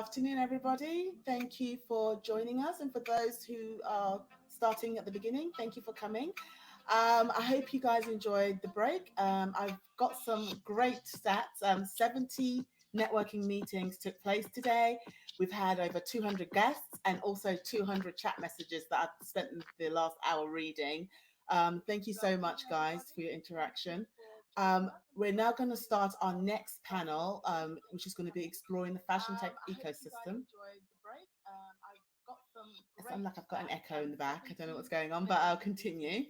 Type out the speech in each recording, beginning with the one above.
afternoon, everybody. Thank you for joining us. And for those who are starting at the beginning, thank you for coming. I hope you guys enjoyed the break. I've got some great stats. 70 networking meetings took place today. We've had over 200 guests and also 200 chat messages that I've spent the last hour reading. Thank you so much, guys, for your interaction. We're now going to start our next panel, which is going to be exploring the fashion tech ecosystem. It sounds like I've got an echo in the back. I don't know what's going on, but I'll continue.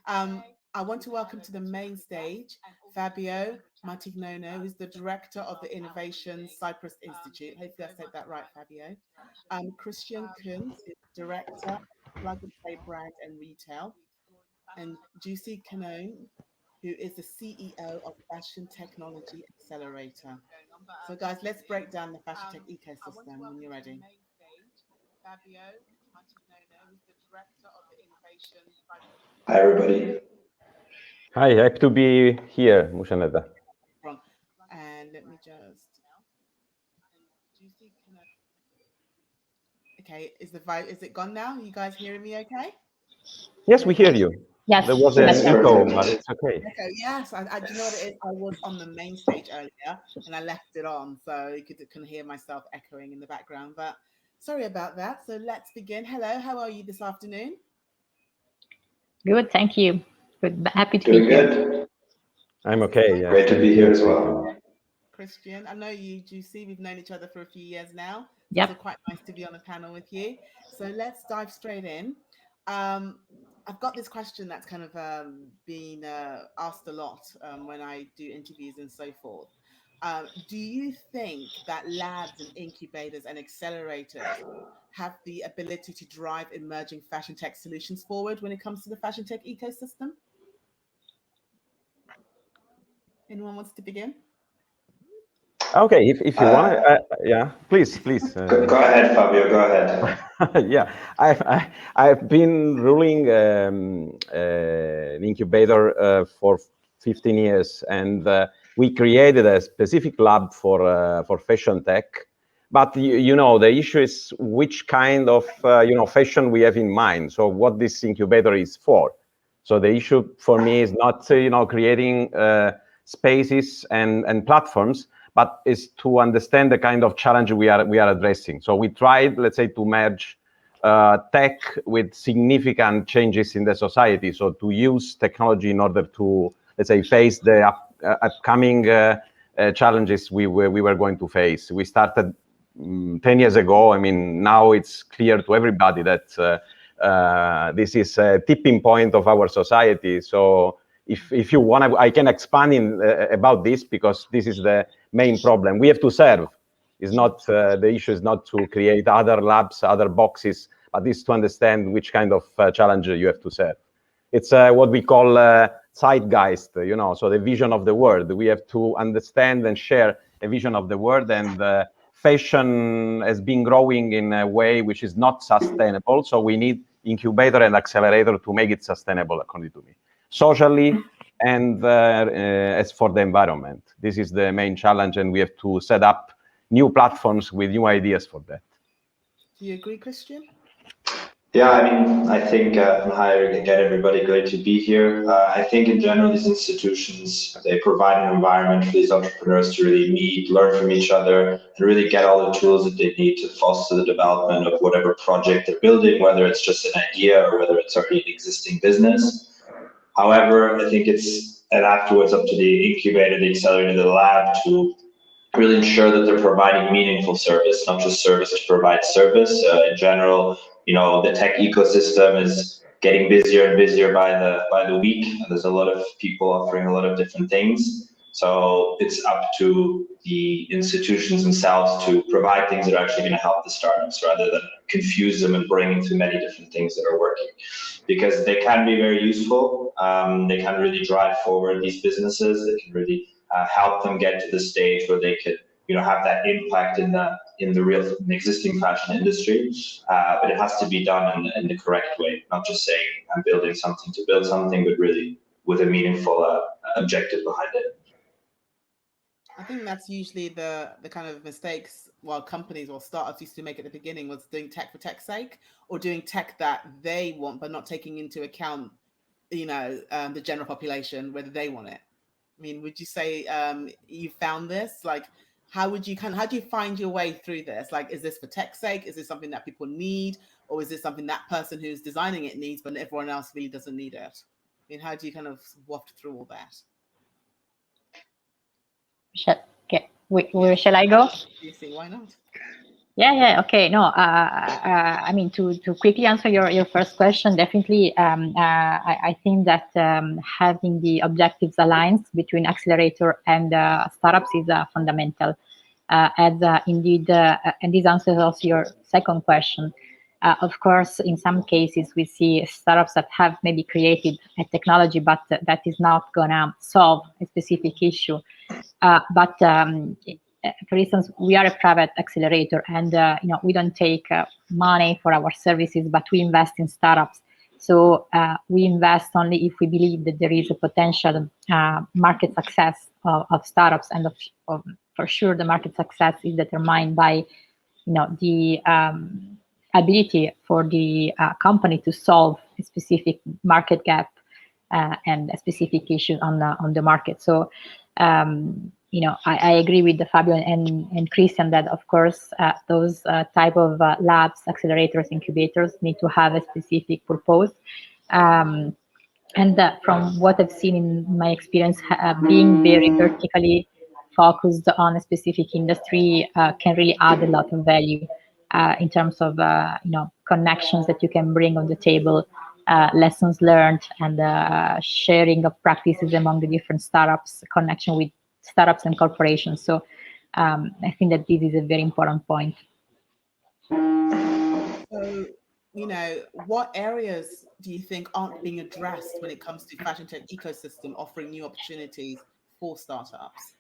I want to welcome to the main stage Fabio Montagnino, who's the director of the Innovation Cyprus Institute. Hopefully I said that right, Fabio. Christian Kunz is director, plug and play brand and retail. And Giusy, who is the CEO of Fashion Technology Accelerator. So guys, let's break down the fashion tech ecosystem when you're ready. Hi, everybody. Hi, happy to be here, Muchaneta. And let me just... Okay, is it gone now? You guys hearing me okay? Yes, we hear you. Yes. There was an echo, but it's okay. Okay, yes, do you know what it is? I was on the main stage earlier and I left it on, so you couldn't hear myself echoing in the background, but sorry about that. So let's begin. Hello, how are you this afternoon? Good, thank you. Good, happy to Doing be here. good. I'm okay. Yes. Great to be here as well. Christian, I know you, Giusy. We've known each other for a few years now. Yep. It's quite nice to be on a panel with you. So let's dive straight in. I've got this question that's kind of been asked a lot when I do interviews and so forth. Do you think that labs and incubators and accelerators have the ability to drive emerging fashion tech solutions forward when it comes to the fashion tech ecosystem? Anyone wants to begin? Okay, if you want, yeah, please. Go ahead, Fabio. Go ahead. Yeah, I've been ruling an incubator for 15 years, and we created a specific lab for fashion tech. But you know, the issue is which kind of fashion we have in mind. So what this incubator is for. So the issue for me is not creating spaces and platforms, but is to understand the kind of challenge we are addressing. So we tried, let's say, to merge tech with significant changes in the society. So to use technology in order to, let's say, face the upcoming challenges we were going to face. We started 10 years ago. I mean, now it's clear to everybody that this is a tipping point of our society. So if you want, I can expand about this, because this is the main problem. We have to serve. It's not the issue is not to create other labs, other boxes, but it's to understand which kind of challenge you have to serve. It's what we call zeitgeist, so the vision of the world. We have to understand and share a vision of the world, and fashion has been growing in a way which is not sustainable. So we need incubator and accelerator to make it sustainable, according to me, socially and as for the environment. This is the main challenge, and we have to set up new platforms with new ideas for that. Do you agree, Christian? Yeah, I mean, I think, hi again, everybody, great to be here. I think in general, these institutions, they provide an environment for these entrepreneurs to really meet, learn from each other, and really get all the tools that they need to foster the development of whatever project they're building, whether it's just an idea or whether it's already an existing business. However, I think and afterwards up to the incubator, the accelerator, the lab to really ensure that they're providing meaningful service, not just service to provide service. In general, the tech ecosystem is getting busier and busier by the week, and there's a lot of people offering a lot of different things. So it's up to the institutions themselves to provide things that are actually going to help the startups, rather than confuse them and bring into many different things that are working, because they can be very useful. They can really drive forward these businesses. They can really help them get to the stage where they could, have that impact in the existing fashion industry. But it has to be done in the correct way, not just saying I'm building something to build something, but really with a meaningful objective behind it. I think that's usually the kind of mistakes, well, companies or startups used to make at the beginning, was doing tech for tech's sake, or doing tech that they want, but not taking into account, the general population, whether they want it. I mean, would you say you found this? Like, how do you find your way through this? Like, is this for tech's sake? Is this something that people need? Or is this something that person who's designing it needs, but everyone else really doesn't need it? I mean, how do you kind of waft through all that? Shall I go? You see, why not? Yeah. Okay. No, I mean, to quickly answer your first question, definitely, I think that having the objectives aligned between accelerator and startups is fundamental. As indeed, and this answers also your second question. Of course, in some cases, we see startups that have maybe created a technology, but that is not going to solve a specific issue. But for instance, we are a private accelerator, and we don't take money for our services, but we invest in startups. So we invest only if we believe that there is a potential market success of startups, and for sure, the market success is determined by the ability for the company to solve a specific market gap and a specific issue on the market. So I agree with Fabio and Christian that, of course, those type of labs, accelerators, incubators need to have a specific purpose. And from what I've seen in my experience, being very vertically focused on a specific industry can really add a lot of value in terms of connections that you can bring on the table, lessons learned, and sharing of practices among the different startups, connection with startups and corporations. So I think that this is a very important point. So, what areas do you think aren't being addressed when it comes to fashion tech ecosystem offering new opportunities for startups?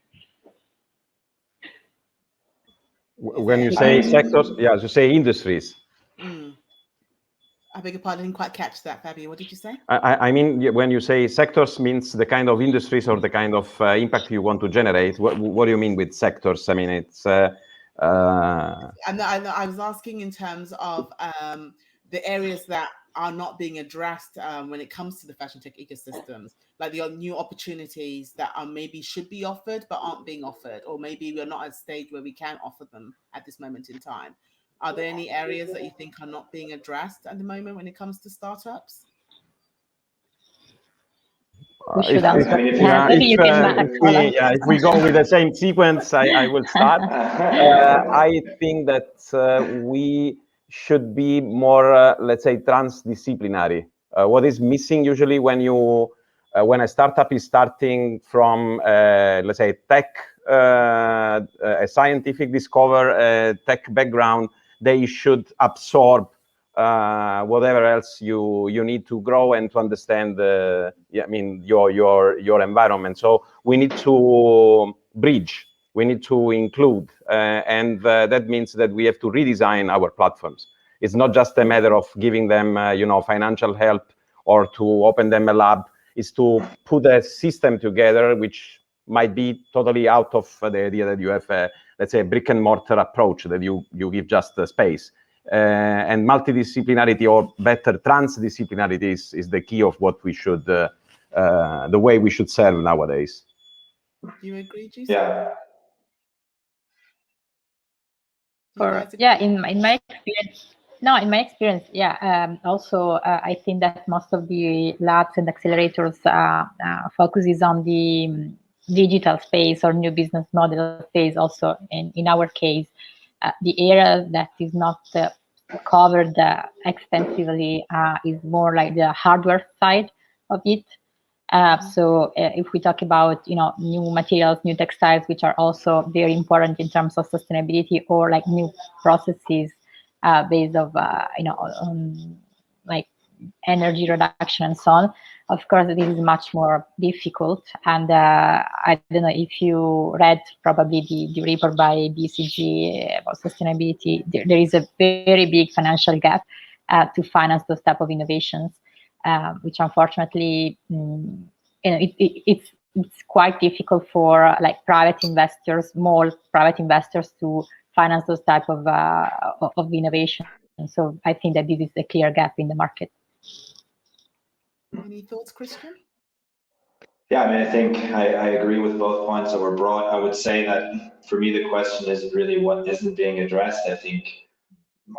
When you say sectors, yeah, you say industries. I beg your pardon, I didn't quite catch that, Fabio. What did you say? I mean, when you say sectors, means the kind of industries or the kind of impact you want to generate. What do you mean with sectors? I mean, it's. I was asking in terms of the areas that are not being addressed when it comes to the fashion tech ecosystems, like the new opportunities that are maybe should be offered but aren't being offered, or maybe we're not at a stage where we can offer them at this moment in time. Are there any areas that you think are not being addressed at the moment when it comes to startups? If we go with the same sequence, I will start. I think that we should be more, let's say, transdisciplinary. What is missing usually when a startup is starting from, let's say, tech, a scientific discover, a tech background, they should absorb whatever else you need to grow and to understand your environment. So we need to bridge, we need to include, and that means that we have to redesign our platforms. It's not just a matter of giving them financial help or to open them a lab. It's to put a system together which might be totally out of the idea that you have let's say a brick and mortar approach, that you give just the space. And multidisciplinarity, or better transdisciplinarity, is the key of what we should, the way we should serve nowadays. Do you agree, Giusy? Yeah. In my experience, also I think that most of the labs and accelerators focuses on the digital space or new business model space. Also, in our case, the area that is not covered extensively is more like the hardware side of it. So if we talk about new materials, new textiles, which are also very important in terms of sustainability, or like new processes based of on like energy reduction and so on. Of course, this is much more difficult. And I don't know if you read probably the report by BCG about sustainability. There is a very big financial gap to finance those type of innovations, which unfortunately, it's it's quite difficult for like private investors, small private investors, to finance those type of innovation. So I think that this is a clear gap in the market. Any thoughts, Christian? Yeah, I mean, I think I agree with both points that were brought. I would say that for me, the question is really what isn't being addressed. I think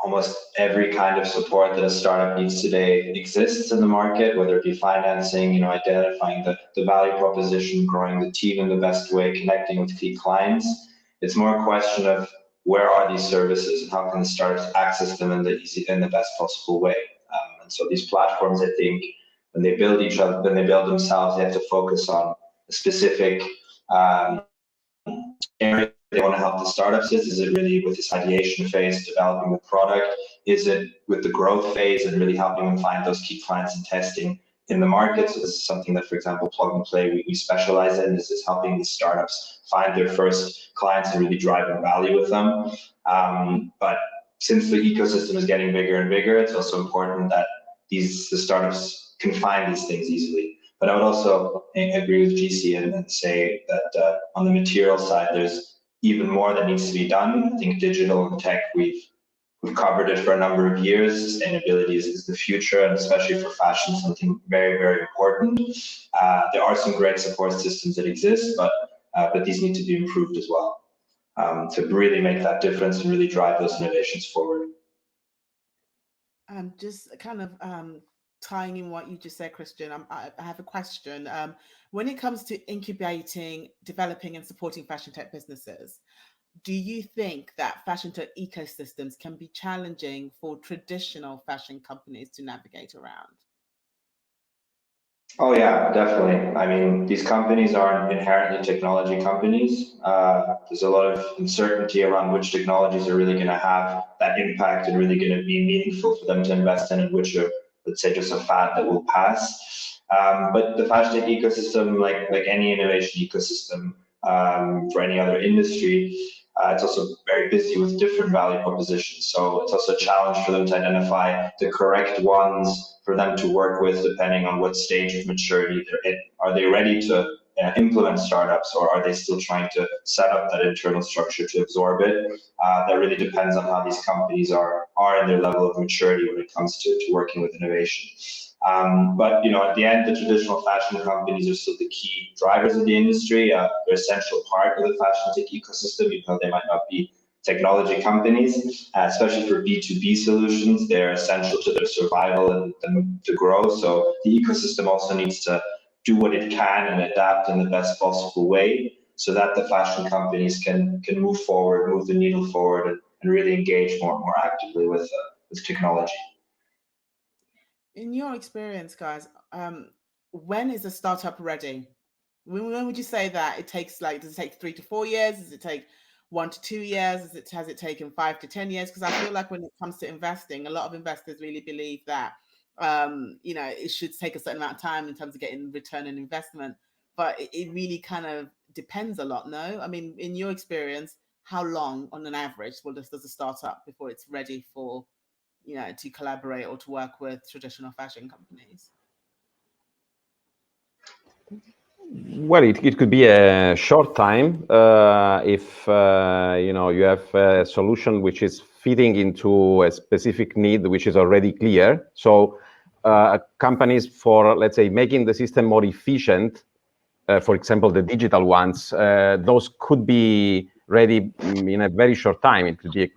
almost every kind of support that a startup needs today exists in the market, whether it be financing, identifying the value proposition, growing the team in the best way, connecting with key clients. It's more a question of where are these services and how can the startups access them in the best possible way. And so these platforms, I think, when they build themselves, they have to focus on a specific area they want to help the startups is. Is it really with this ideation phase, developing the product? Is it with the growth phase and really helping them find those key clients and testing in the market? So this is something that, for example, Plug and Play, we specialize in. This is helping these startups find their first clients and really driving value with them. But since the ecosystem is getting bigger and bigger, it's also important that the startups can find these things easily. But I would also agree with Giusy and say that on the material side, there's even more that needs to be done. I think digital and tech, we've covered it for a number of years. Sustainability is the future, and especially for fashion, something very, very important. There are some great support systems that exist, but these need to be improved as well to really make that difference and really drive those innovations forward. Just kind of tying in what you just said, Christian, I have a question. When it comes to incubating, developing and supporting fashion tech businesses, do you think that fashion tech ecosystems can be challenging for traditional fashion companies to navigate around? Oh yeah, definitely. I mean, these companies aren't inherently technology companies. There's a lot of uncertainty around which technologies are really going to have that impact and really going to be meaningful for them to invest in, and which are, let's say, just a fad that will pass. But the fashion tech ecosystem, like any innovation ecosystem for any other industry, it's also very busy with different value propositions. So it's also a challenge for them to identify the correct ones for them to work with, depending on what stage of maturity they're in. Are they ready to implement startups, or are they still trying to set up that internal structure to absorb it? That really depends on how these companies are in their level of maturity when it comes to working with innovation. But at the end, the traditional fashion companies are still the key drivers of the industry. They're an essential part of the fashion tech ecosystem, even though they might not be technology companies, especially for B2B solutions. They're essential to their survival and to grow. So the ecosystem also needs to do what it can and adapt in the best possible way, so that the fashion companies can move forward, move the needle forward, and really engage more actively with technology. In your experience, guys, when is a startup ready? When would you say that it takes? Like, does it take 3 to 4 years? Does it take 1 to 2 years? Has it taken 5 to 10 years? Because I feel like when it comes to investing, a lot of investors really believe that it should take a certain amount of time in terms of getting return on investment. But it really kind of depends a lot. No, I mean, in your experience, how long on an average does a startup before it's ready for to collaborate or to work with traditional fashion companies? Well, it could be a short time if you have a solution which is fitting into a specific need which is already clear. So companies, for, let's say, making the system more efficient, for example, the digital ones, those could be ready in a very short time. It could be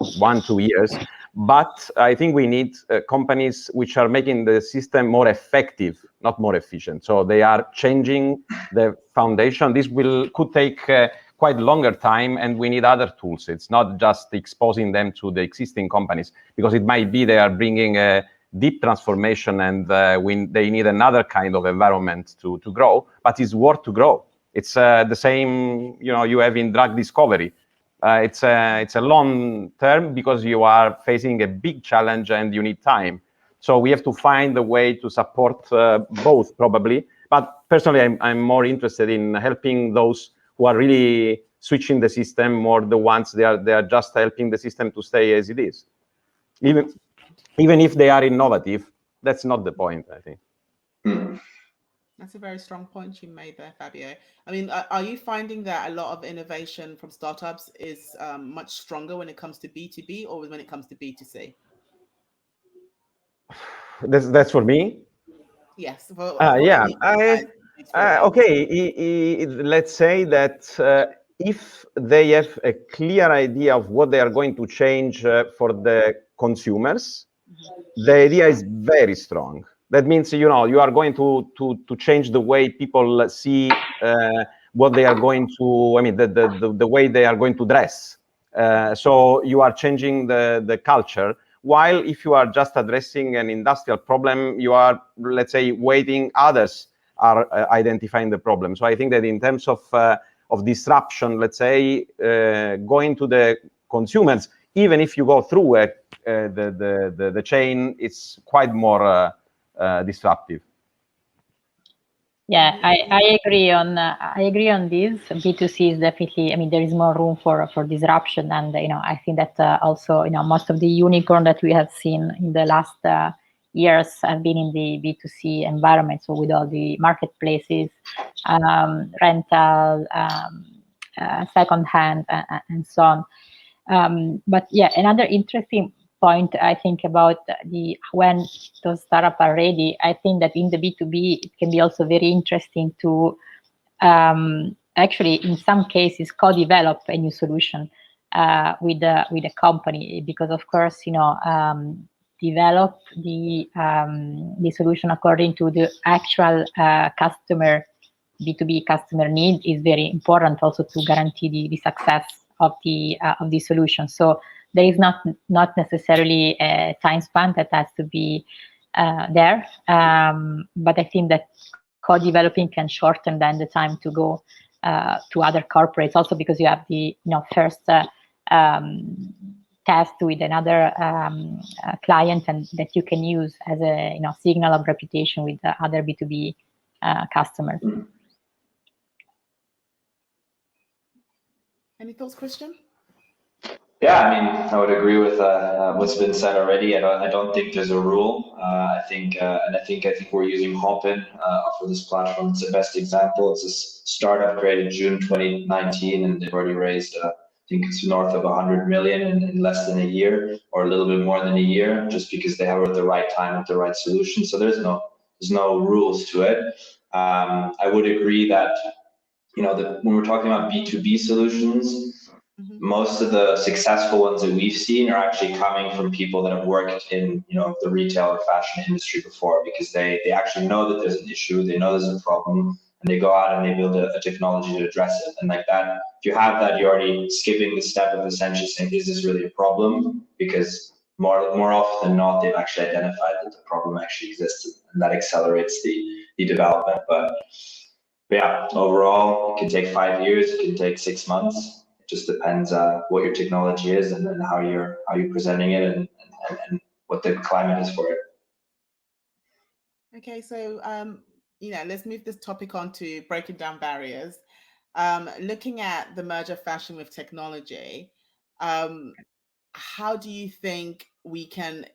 1-2 years. But I think we need companies which are making the system more effective, not more efficient. So they are changing the foundation. This could take quite longer time, and we need other tools. It's not just exposing them to the existing companies, because it might be they are bringing a deep transformation, and they need another kind of environment to grow. But it's worth to grow. It's the same you have in drug discovery. It's a long term, because you are facing a big challenge and you need time. So we have to find a way to support both, probably. But personally, I'm more interested in helping those who are really switching the system, more the ones they are just helping the system to stay as it is. Even if they are innovative, that's not the point, I think. That's a very strong point you made there, Fabio. I mean, are you finding that a lot of innovation from startups is much stronger when it comes to B2B or when it comes to B2C? That's for me. Yes. Well, Yeah. Okay. Let's say that if they have a clear idea of what they are going to change for the consumers, the idea is very strong. That means, you know, you are going to change the way people see what they are going to, I mean, the way they are going to dress. So you are changing the culture. While if you are just addressing an industrial problem, you are, let's say, waiting others are identifying the problem. So I think that in terms of disruption, let's say, going to the consumers, even if you go through the chain, it's quite more disruptive. Yeah, I agree on this. B2C is definitely, I mean, there is more room for disruption, and you know, I think that also, you know, most of the unicorn that we have seen in the last years have been in the B2C environment. So with all the marketplaces, rental, secondhand, and so on. But yeah, another interesting point I think about when those startups are ready, I think that in the B2B it can be also very interesting to actually in some cases co-develop a new solution with a company, because of course, you know, develop the solution according to the actual customer B2B customer need is very important also to guarantee the success of the solution. So there is not necessarily a time span that has to be there, but I think that co-developing can shorten then the time to go to other corporates, also because you have the first test with another client, and that you can use as a signal of reputation with the other B2B customers. Any thoughts, Christian? Yeah, I mean, I would agree with what's been said already. I don't think there's a rule. I think we're using Hopin for this platform. It's the best example. It's a startup created June 2019, and they've already raised, I think it's north of 100 million in less than a year, or a little bit more than a year, just because they have at the right time with the right solution. So there's no rules to it. I would agree that when we're talking about B2B solutions, most of the successful ones that we've seen are actually coming from people that have worked in the retail or fashion industry before, because they actually know that there's an issue, they know there's a problem, and they go out and they build a technology to address it. And like that, if you have that, you're already skipping the step of essentially saying, is this really a problem? Because more often than not, they've actually identified that the problem actually exists, and that accelerates the development. But yeah, overall, it can take 5 years, it can take 6 months. It just depends what your technology is, and then how you're presenting it, and what the climate is for it. Okay, so let's move this topic on to breaking down barriers. Looking at the merge of fashion with technology, how do you think we can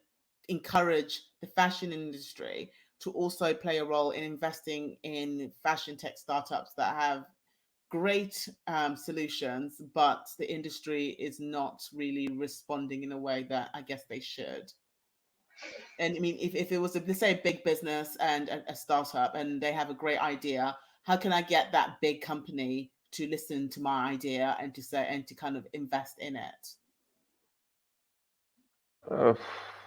encourage the fashion industry to also play a role in investing in fashion tech startups that have great solutions, but the industry is not really responding in a way that I guess they should? And I mean, if it was, let's say, a big business and a startup, and they have a great idea, how can I get that big company to listen to my idea and to kind of invest in it?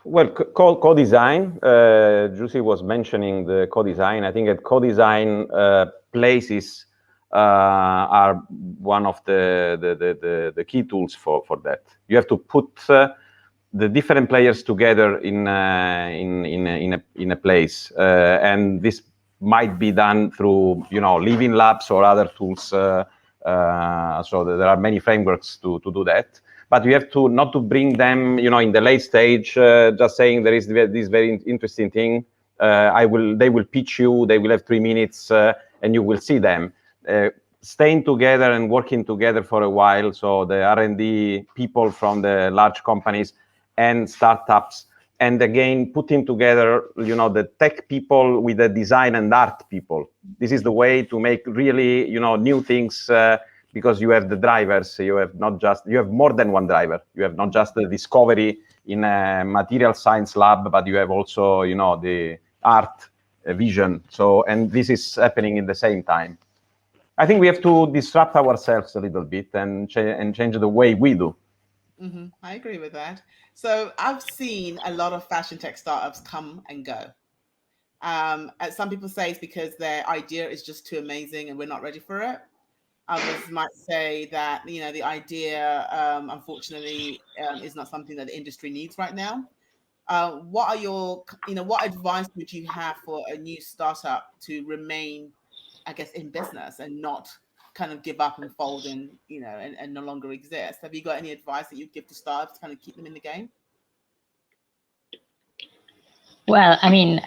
Well, co-design. Giusy was mentioning the co-design. I think that co-design places are one of the key tools for that. You have to put the different players together in a place, and this might be done through living labs or other tools. So there are many frameworks to do that. But you have to not to bring them, in the late stage, just saying there is this very interesting thing. They will pitch you. They will have 3 minutes, and you will see them staying together and working together for a while. So the R&D people from the large companies and startups, and again, putting together, the tech people with the design and art people. This is the way to make really, new things, because you have the drivers. You have more than one driver. You have not just the discovery in a material science lab, but you have also, the art vision. So, and this is happening in the same time. I think we have to disrupt ourselves a little bit and change the way we do. Mm-hmm. I agree with that. So I've seen a lot of fashion tech startups come and go. Some people say it's because their idea is just too amazing and we're not ready for it. Others might say that, the idea, unfortunately, is not something that the industry needs right now. What are your, what advice would you have for a new startup to remain, I guess, in business and not kind of give up and fold and, and no longer exist? Have you got any advice that you'd give to startups to kind of keep them in the game? Well, I mean,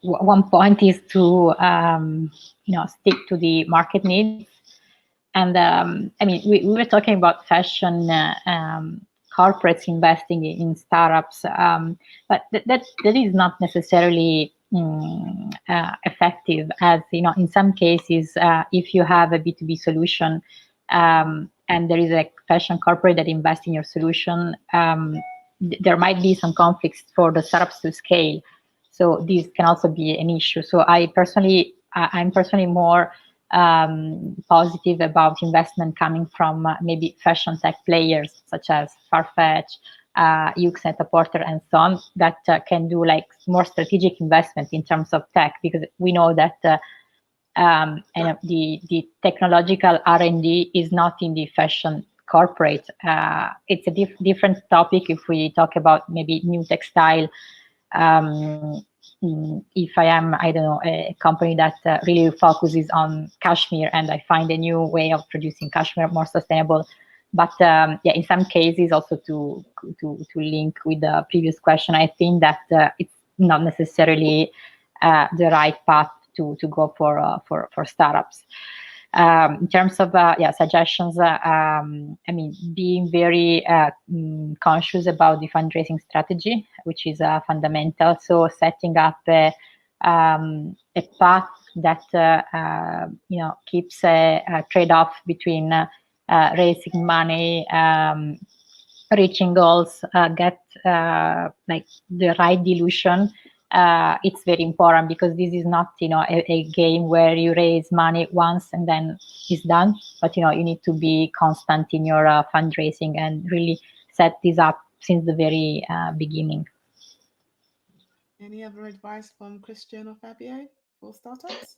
one point is to, stick to the market needs. And I mean, we were talking about fashion corporates investing in startups, but that is not necessarily effective, as in some cases, if you have a B2B solution and there is a fashion corporate that invests in your solution, there might be some conflicts for the startups to scale. So this can also be an issue. So I'm personally more positive about investment coming from maybe fashion tech players such as Farfetch, Muchaneta, Porter, and so on, that can do like more strategic investment in terms of tech, because we know that the technological R&D is not in the fashion corporate. It's a different topic if we talk about maybe new textile. If I am, I don't know, a company that really focuses on cashmere and I find a new way of producing cashmere more sustainable. But yeah, in some cases, also to link with the previous question, I think that it's not necessarily the right path to go for startups. In terms of suggestions, I mean, being very conscious about the fundraising strategy, which is fundamental. So setting up a path that keeps a trade-off between raising money, reaching goals, get like the right dilution. It's very important, because this is not a game where you raise money once and then it's done, but you need to be constant in your fundraising and really set this up since the very beginning. Any other advice from Christian or Fabio for startups?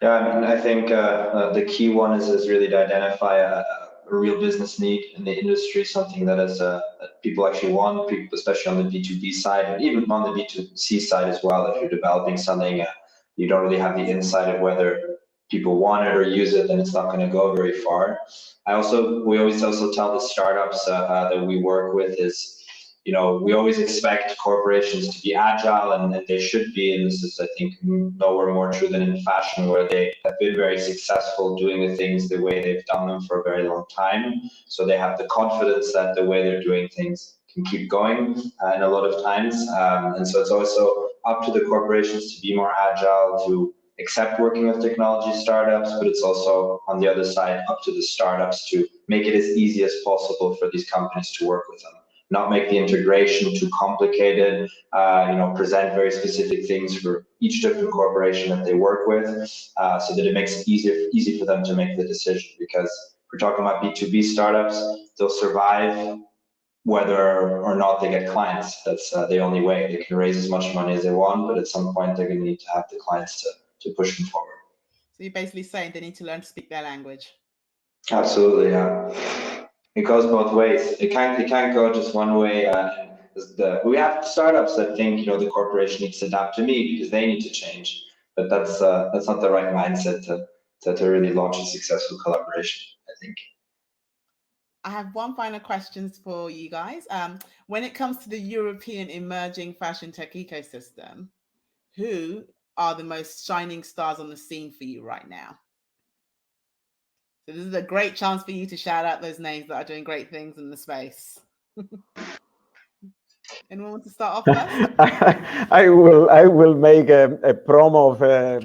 Yeah, I mean, I think the key one is really to identify a real business need in the industry, something that is that people actually want, especially on the B2B side, and even on the B2C side as well. If you're developing something, you don't really have the insight of whether people want it or use it, then it's not going to go very far. We always also tell the startups that we work with is, we always expect corporations to be agile, and they should be. And this is, I think, nowhere more true than in fashion, where they have been very successful doing the things the way they've done them for a very long time. So they have the confidence that the way they're doing things can keep going in a lot of times. And so it's also up to the corporations to be more agile, to accept working with technology startups, but it's also, on the other side, up to the startups to make it as easy as possible for these companies to work with them. Not make the integration too complicated, present very specific things for each different corporation that they work with, so that it makes it easy for them to make the decision. Because we're talking about B2B startups, they'll survive whether or not they get clients. That's the only way. They can raise as much money as they want, but at some point they're going to need to have the clients to push them forward. So you're basically saying they need to learn to speak their language. Absolutely, yeah. It goes both ways. It can't go just one way. We have startups that think the corporation needs to adapt to me because they need to change, but that's not the right mindset to really launch a successful collaboration, I think. I have one final question for you guys. When it comes to the European emerging fashion tech ecosystem, who are the most shining stars on the scene for you right now? So this is a great chance for you to shout out those names that are doing great things in the space. Anyone want to start off first? I will make a promo of.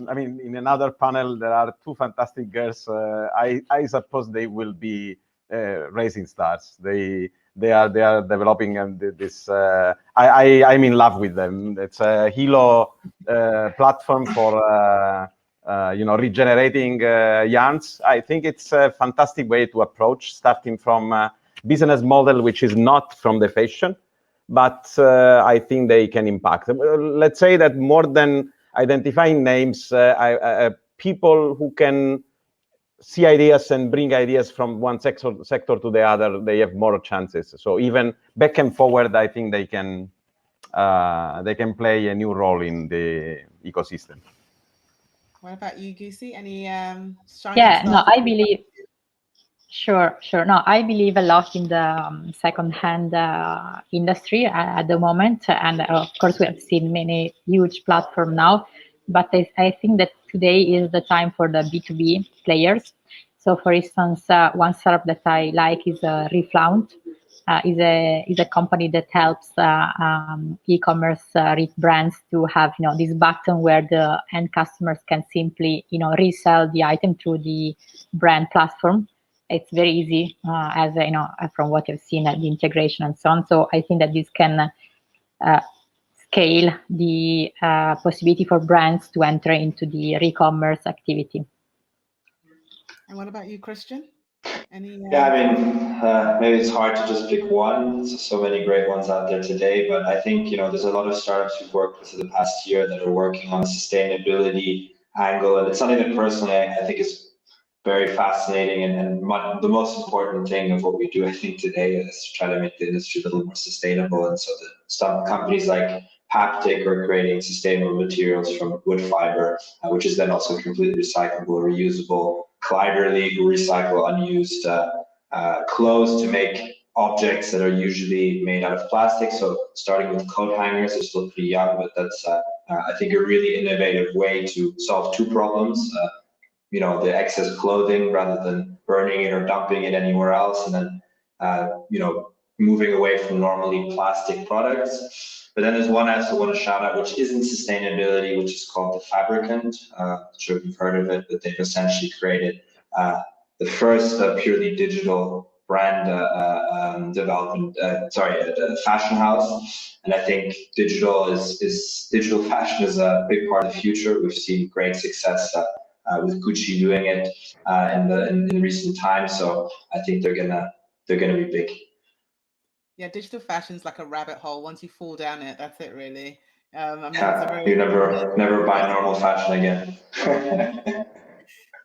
I mean, in another panel there are two fantastic girls. I suppose they will be rising stars. They are developing, and this I'm in love with them. It's a Hilo platform for regenerating yarns. I think it's a fantastic way to approach, starting from a business model which is not from the fashion, but I think they can impact. Let's say that more than identifying names, people who can see ideas and bring ideas from one sector to the other, they have more chances. So even back and forward, I think they can play a new role in the ecosystem. What about you, Giusy? Any Yeah, no, I believe. Sure. No, I believe a lot in the second-hand industry at the moment, and of course we have seen many huge platforms now. But I think that today is the time for the B2B players. So, for instance, one startup that I like is Reflaunt. Is a company that helps e-commerce brands to have this button where the end customers can simply resell the item through the brand platform. It's very easy, as from what I've seen, the integration and so on. So I think that this can scale the possibility for brands to enter into the e-commerce activity. And what about you, Christian? Yeah, I mean, maybe it's hard to just pick one. There's so many great ones out there today, but I think, there's a lot of startups we've worked with in the past year that are working on the sustainability angle, and it's something that personally I think is very fascinating, and the most important thing of what we do, I think, today is to try to make the industry a little more sustainable. And so some companies like Haptic are creating sustainable materials from wood fiber, which is then also completely recyclable, reusable. Colliderly, who recycle unused clothes to make objects that are usually made out of plastic. So starting with coat hangers, they're still pretty young, but that's I think a really innovative way to solve two problems. The excess clothing, rather than burning it or dumping it anywhere else, and then moving away from normally plastic products. But then there's one I also want to shout out, which isn't sustainability, which is called The Fabricant. I'm sure you've heard of it, but they've essentially created the first purely digital brand development, fashion house. And I think digital fashion is a big part of the future. We've seen great success with Gucci doing it in recent times. So I think they're gonna be big. Yeah, digital fashion is like a rabbit hole. Once you fall down it, that's it, really. You never buy normal fashion again.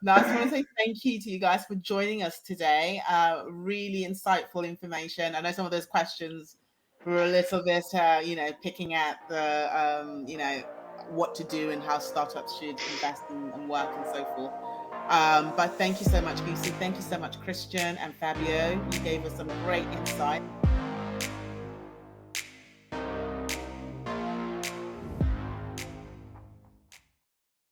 No, I just want to say thank you to you guys for joining us today. Really insightful information. I know some of those questions were a little bit, picking at the, what to do and how startups should invest and work and so forth. But thank you so much, Giusy. Thank you so much, Christian and Fabio. You gave us some great insight.